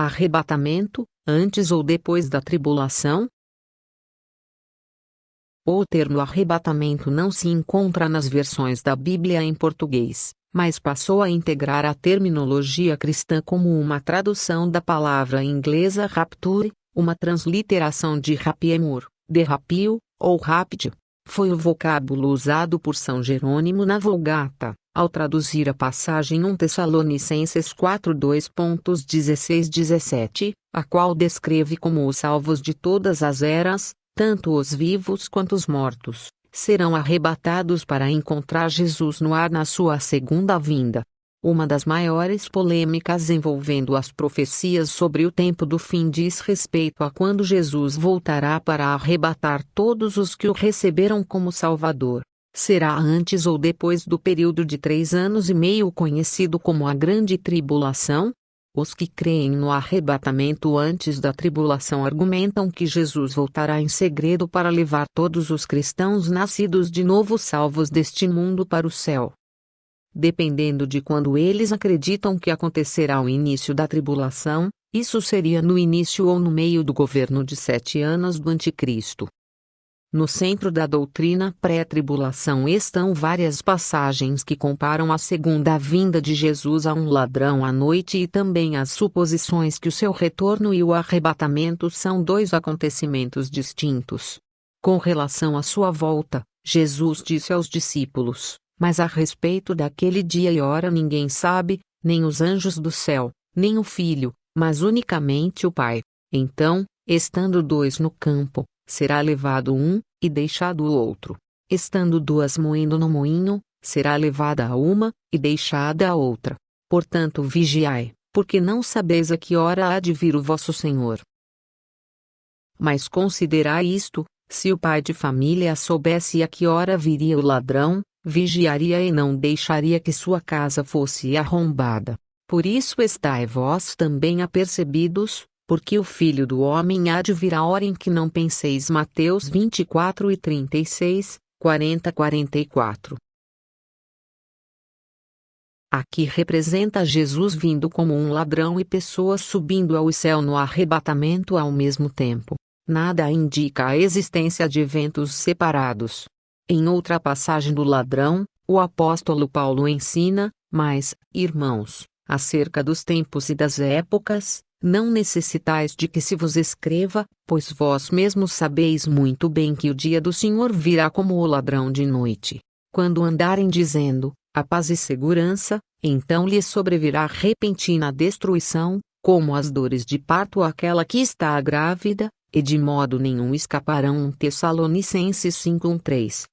Arrebatamento, antes ou depois da tribulação? O termo arrebatamento não se encontra nas versões da Bíblia em português, mas passou a integrar a terminologia cristã como uma tradução da palavra inglesa rapture, uma transliteração de rapiemur, de rapio, ou rápido. Foi o vocábulo usado por São Jerônimo na Vulgata, ao traduzir a passagem 1 Tessalonicenses 4:2-16-17, a qual descreve como os salvos de todas as eras, tanto os vivos quanto os mortos, serão arrebatados para encontrar Jesus no ar na sua segunda vinda. Uma das maiores polêmicas envolvendo as profecias sobre o tempo do fim diz respeito a quando Jesus voltará para arrebatar todos os que o receberam como Salvador. Será antes ou depois do período de 3 anos e meio conhecido como a Grande Tribulação? Os que creem no arrebatamento antes da tribulação argumentam que Jesus voltará em segredo para levar todos os cristãos nascidos de novo salvos deste mundo para o céu. Dependendo de quando eles acreditam que acontecerá o início da tribulação, isso seria no início ou no meio do governo de 7 anos do Anticristo. No centro da doutrina pré-tribulação estão várias passagens que comparam a segunda vinda de Jesus a um ladrão à noite e também as suposições que o seu retorno e o arrebatamento são 2 acontecimentos distintos. Com relação à sua volta, Jesus disse aos discípulos: "Mas a respeito daquele dia e hora ninguém sabe, nem os anjos do céu, nem o Filho, mas unicamente o Pai. Então, estando 2 no campo, será levado um, e deixado o outro. Estando 2 moendo no moinho, será levada a uma, e deixada a outra. Portanto vigiai, porque não sabeis a que hora há de vir o vosso Senhor. Mas considerai isto, se o pai de família soubesse a que hora viria o ladrão, vigiaria e não deixaria que sua casa fosse arrombada. Por isso estai vós também apercebidos, porque o Filho do Homem há de vir a hora em que não penseis." Mateus 24:36, 40-44. Aqui representa Jesus vindo como um ladrão e pessoas subindo ao céu no arrebatamento ao mesmo tempo. Nada indica a existência de eventos separados. Em outra passagem do ladrão, o apóstolo Paulo ensina: "Mas, irmãos, acerca dos tempos e das épocas, não necessitais de que se vos escreva, pois vós mesmos sabeis muito bem que o dia do Senhor virá como o ladrão de noite. Quando andarem dizendo, a paz e segurança, então lhes sobrevirá repentina destruição, como as dores de parto àquela que está grávida, e de modo nenhum escaparão." Tessalonicenses 5:3.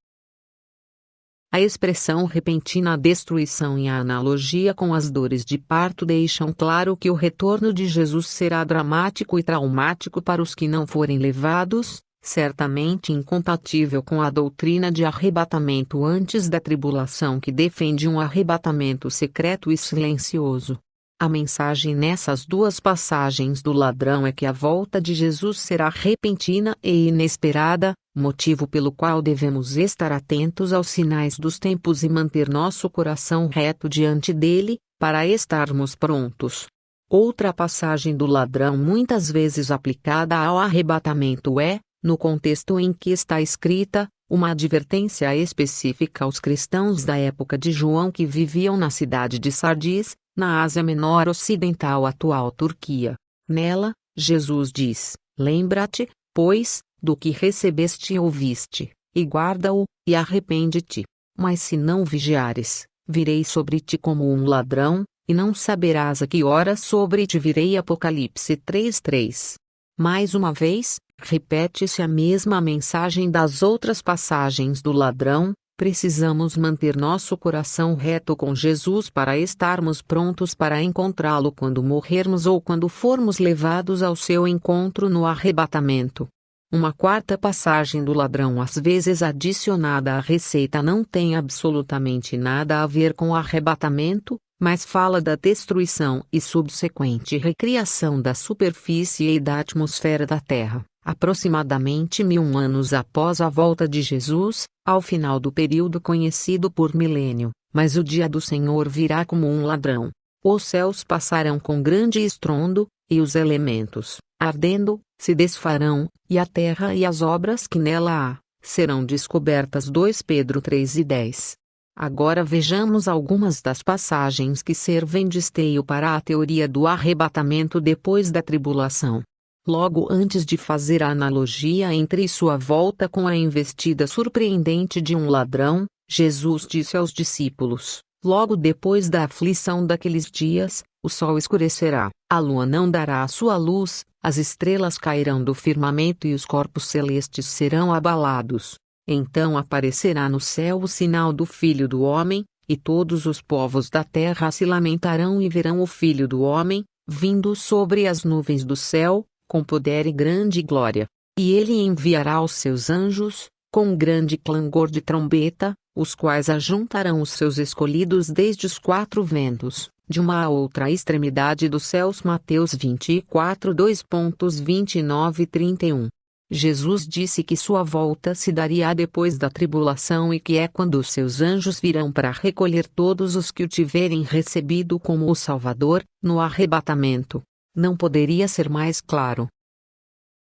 A expressão repentina destruição e a analogia com as dores de parto deixam claro que o retorno de Jesus será dramático e traumático para os que não forem levados, certamente incompatível com a doutrina de arrebatamento antes da tribulação que defende um arrebatamento secreto e silencioso. A mensagem nessas 2 passagens do ladrão é que a volta de Jesus será repentina e inesperada, motivo pelo qual devemos estar atentos aos sinais dos tempos e manter nosso coração reto diante dele, para estarmos prontos. Outra passagem do ladrão muitas vezes aplicada ao arrebatamento é, no contexto em que está escrita, uma advertência específica aos cristãos da época de João que viviam na cidade de Sardis, na Ásia Menor Ocidental, atual Turquia. Nela, Jesus diz: "Lembra-te, pois, do que recebeste e ouviste, e guarda-o, e arrepende-te. Mas se não vigiares, virei sobre ti como um ladrão, e não saberás a que hora sobre ti virei." Apocalipse 3:3. Mais uma vez, repete-se a mesma mensagem das outras passagens do ladrão. Precisamos manter nosso coração reto com Jesus para estarmos prontos para encontrá-lo quando morrermos ou quando formos levados ao seu encontro no arrebatamento. Uma quarta passagem do ladrão, às vezes adicionada à receita, não tem absolutamente nada a ver com o arrebatamento, mas fala da destruição e subsequente recriação da superfície e da atmosfera da Terra. Aproximadamente 1000 anos após a volta de Jesus, ao final do período conhecido por milênio, mas o dia do Senhor virá como um ladrão. Os céus passarão com grande estrondo, e os elementos, ardendo, se desfarão, e a terra e as obras que nela há, serão descobertas. 2 Pedro 3:10. Agora vejamos algumas das passagens que servem de esteio para a teoria do arrebatamento depois da tribulação. Logo antes de fazer a analogia entre sua volta com a investida surpreendente de um ladrão, Jesus disse aos discípulos: logo depois da aflição daqueles dias, o sol escurecerá, a lua não dará a sua luz, as estrelas cairão do firmamento e os corpos celestes serão abalados. Então aparecerá no céu o sinal do Filho do Homem, e todos os povos da terra se lamentarão e verão o Filho do Homem, vindo sobre as nuvens do céu, com poder e grande glória. E ele enviará os seus anjos, com grande clangor de trombeta, os quais ajuntarão os seus escolhidos desde os 4 ventos, de uma a outra extremidade dos céus. Mateus 24, 2.29 e 31. Jesus disse que sua volta se daria depois da tribulação e que é quando os seus anjos virão para recolher todos os que o tiverem recebido como o Salvador, no arrebatamento. Não poderia ser mais claro.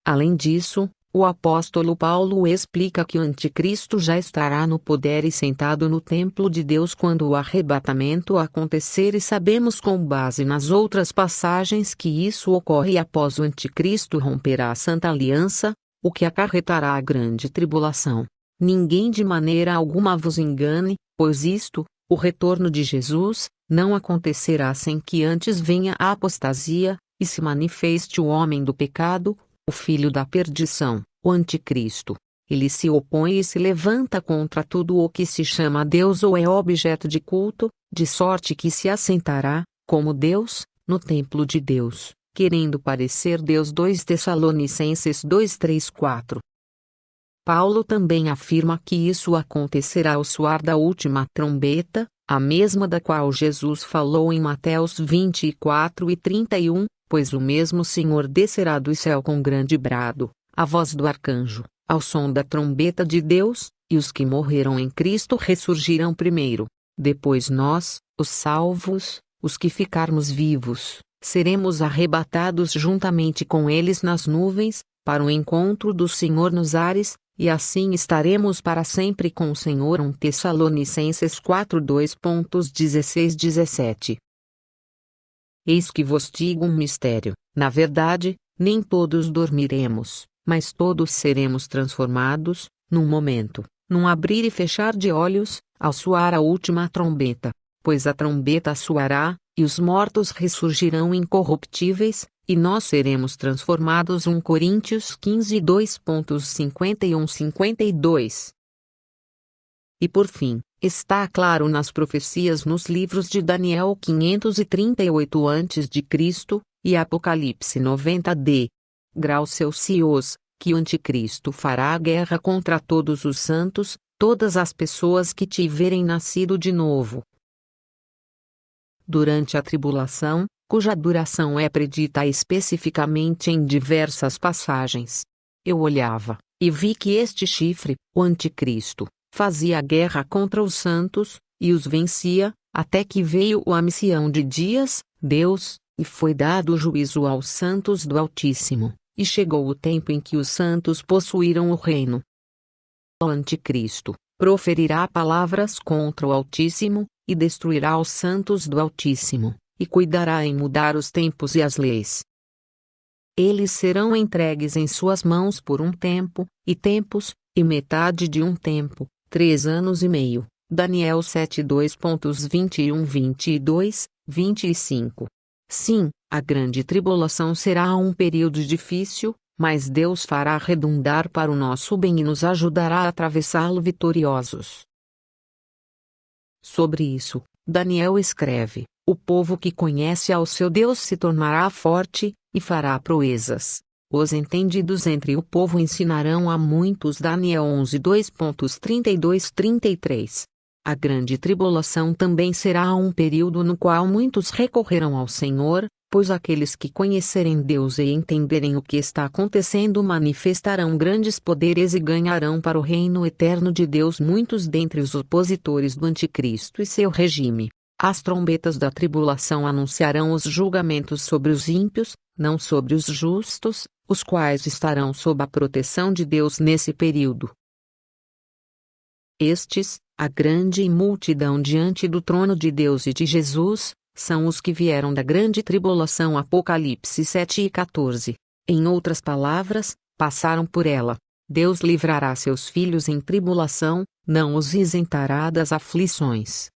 Além disso, o apóstolo Paulo explica que o anticristo já estará no poder e sentado no templo de Deus quando o arrebatamento acontecer, e sabemos com base nas outras passagens que isso ocorre após o anticristo romper a santa aliança, o que acarretará a grande tribulação. Ninguém de maneira alguma vos engane, pois isto, o retorno de Jesus, não acontecerá sem que antes venha a apostasia, e se manifeste o homem do pecado, o filho da perdição, o anticristo. Ele se opõe e se levanta contra tudo o que se chama Deus ou é objeto de culto, de sorte que se assentará, como Deus, no templo de Deus, querendo parecer Deus. 2 Tessalonicenses 2:3-4. Paulo também afirma que isso acontecerá ao soar da última trombeta, a mesma da qual Jesus falou em Mateus 24:31, pois o mesmo Senhor descerá do céu com grande brado, a voz do arcanjo, ao som da trombeta de Deus, e os que morreram em Cristo ressurgirão primeiro. Depois nós, os salvos, os que ficarmos vivos, seremos arrebatados juntamente com eles nas nuvens, para o encontro do Senhor nos ares, e assim estaremos para sempre com o Senhor. 1 Tessalonicenses 4:2.16-17. Eis que vos digo um mistério: na verdade, nem todos dormiremos, mas todos seremos transformados, num momento, num abrir e fechar de olhos, ao soar a última trombeta. Pois a trombeta soará, e os mortos ressurgirão incorruptíveis, e nós seremos transformados. 1 Coríntios 15, 2.51-52. E por fim, está claro nas profecias nos livros de Daniel 538 a.C., e Apocalipse 90 graus Celsius, que o anticristo fará a guerra contra todos os santos, todas as pessoas que tiverem nascido de novo. Durante a tribulação, cuja duração é predita especificamente em diversas passagens. Eu olhava, e vi que este chifre, o anticristo, fazia guerra contra os santos, e os vencia, até que veio o ancião de dias, Deus, e foi dado juízo aos santos do Altíssimo, e chegou o tempo em que os santos possuíram o reino. O anticristo proferirá palavras contra o Altíssimo, e destruirá os santos do Altíssimo, e cuidará em mudar os tempos e as leis. Eles serão entregues em suas mãos por um tempo, e tempos, e metade de um tempo, 3 anos e meio. Daniel 7, 2.21, 22, 25. Sim, a grande tribulação será um período difícil, mas Deus fará redundar para o nosso bem e nos ajudará a atravessá-lo vitoriosos. Sobre isso, Daniel escreve: o povo que conhece ao seu Deus se tornará forte, e fará proezas. Os entendidos entre o povo ensinarão a muitos. Daniel 11, 2.32-33. A grande tribulação também será um período no qual muitos recorrerão ao Senhor, pois aqueles que conhecerem Deus e entenderem o que está acontecendo manifestarão grandes poderes e ganharão para o reino eterno de Deus muitos dentre os opositores do anticristo e seu regime. As trombetas da tribulação anunciarão os julgamentos sobre os ímpios, não sobre os justos, os quais estarão sob a proteção de Deus nesse período. Estes, a grande multidão diante do trono de Deus e de Jesus, são os que vieram da grande tribulação. Apocalipse 7:14. Em outras palavras, passaram por ela. Deus livrará seus filhos em tribulação, não os isentará das aflições.